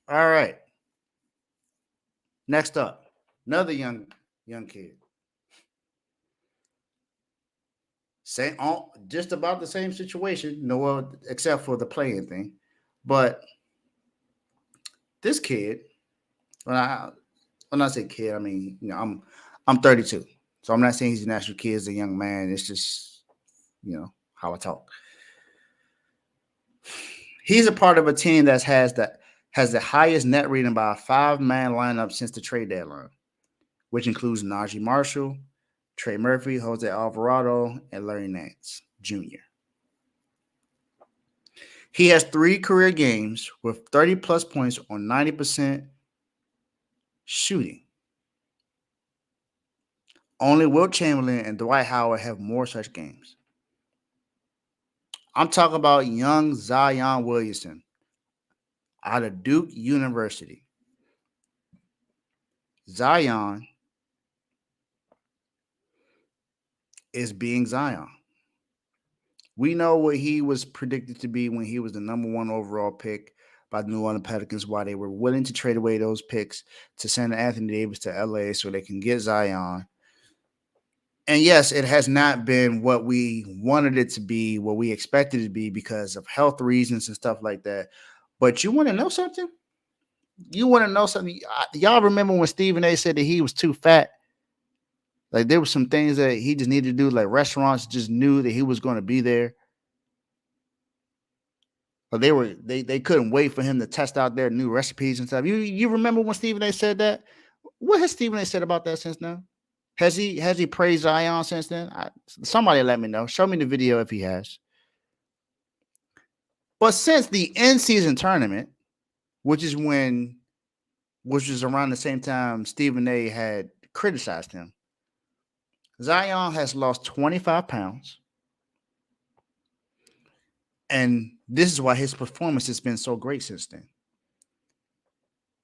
All right. Next up, another young kid. Same, just about the same situation. No, except for the playing thing. But this kid, when I say kid, I mean I'm 32, so I'm not saying he's a natural kid as a young man. It's just how I talk. He's a part of a team that has the highest net rating by a 5-man lineup since the trade deadline, which includes Najee Marshall, Trey Murphy, Jose Alvarado, and Larry Nance Jr. He has 3 career games with 30 plus points on 90% shooting. Only Wilt Chamberlain and Dwight Howard have more such games. I'm talking about young Zion Williamson out of Duke University. Zion is being Zion. We know what he was predicted to be when he was the number 1 overall pick by the New Orleans Pelicans, why they were willing to trade away those picks to send Anthony Davis to LA so they can get Zion. And yes, it has not been what we wanted it to be, what we expected it to be because of health reasons and stuff like that. But you want to know something? Y'all remember when Stephen A said that he was too fat? Like there were some things that he just needed to do, like restaurants just knew that he was going to be there. But they couldn't wait for him to test out their new recipes and stuff. You remember when Stephen A said that? What has Stephen A said about that since now? Has he praised Zion since then? Somebody let me know. Show me the video if he has. But since the in-season tournament, which is around the same time Stephen A had criticized him, Zion has lost 25 pounds. And this is why his performance has been so great since then.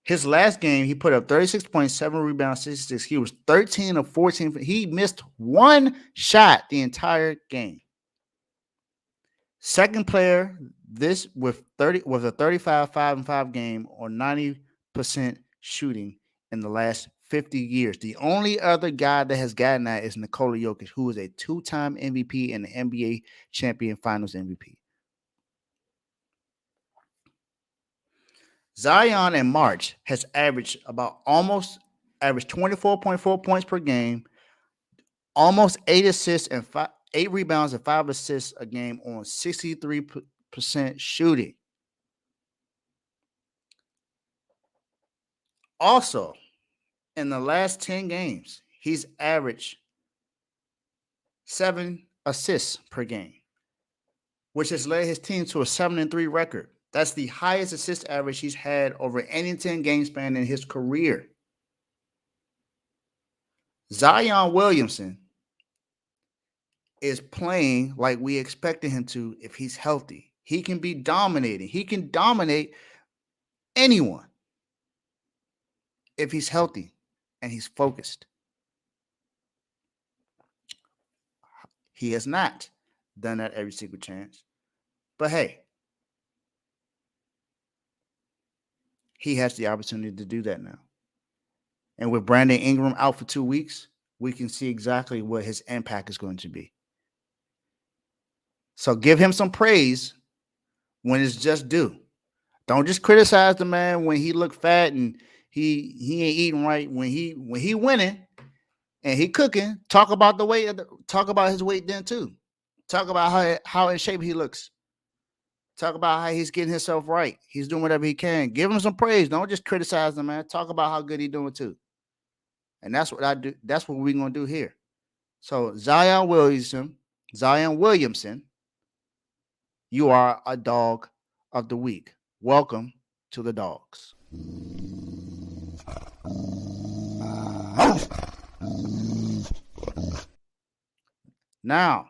His last game, he put up 36.7 rebounds, 66. He was 13 of 14. He missed 1 shot the entire game. Second player, this with a 35-5-5 game or 90% shooting in the last 50 years. The only other guy that has gotten that is Nikola Jokic, who is a 2-time MVP and the NBA champion finals MVP. Zion in March has averaged 24.4 points per game, almost 8 assists and 8 rebounds and 5 assists a game on 63% shooting. Also, in the last 10 games, he's averaged 7 assists per game, which has led his team to a 7-3 record. That's the highest assist average he's had over any 10-game span in his career. Zion Williamson is playing like we expected him to if he's healthy. He can be dominating. He can dominate anyone if he's healthy and he's focused. He has not done that every single chance. But hey, he has the opportunity to do that now. And with Brandon Ingram out for 2 weeks, we can see exactly what his impact is going to be. So give him some praise when it's just due. Don't just criticize the man when he look fat and he ain't eating right. When he winning and he cooking, talk about talk about his weight then too. Talk about how in shape he looks. Talk about how he's getting himself right. He's doing whatever he can. Give him some praise. Don't just criticize him, man. Talk about how good he's doing too. And that's what I do. That's what we're going to do here. So Zion Williamson, you are a dog of the week. Welcome to the Dogs. Now,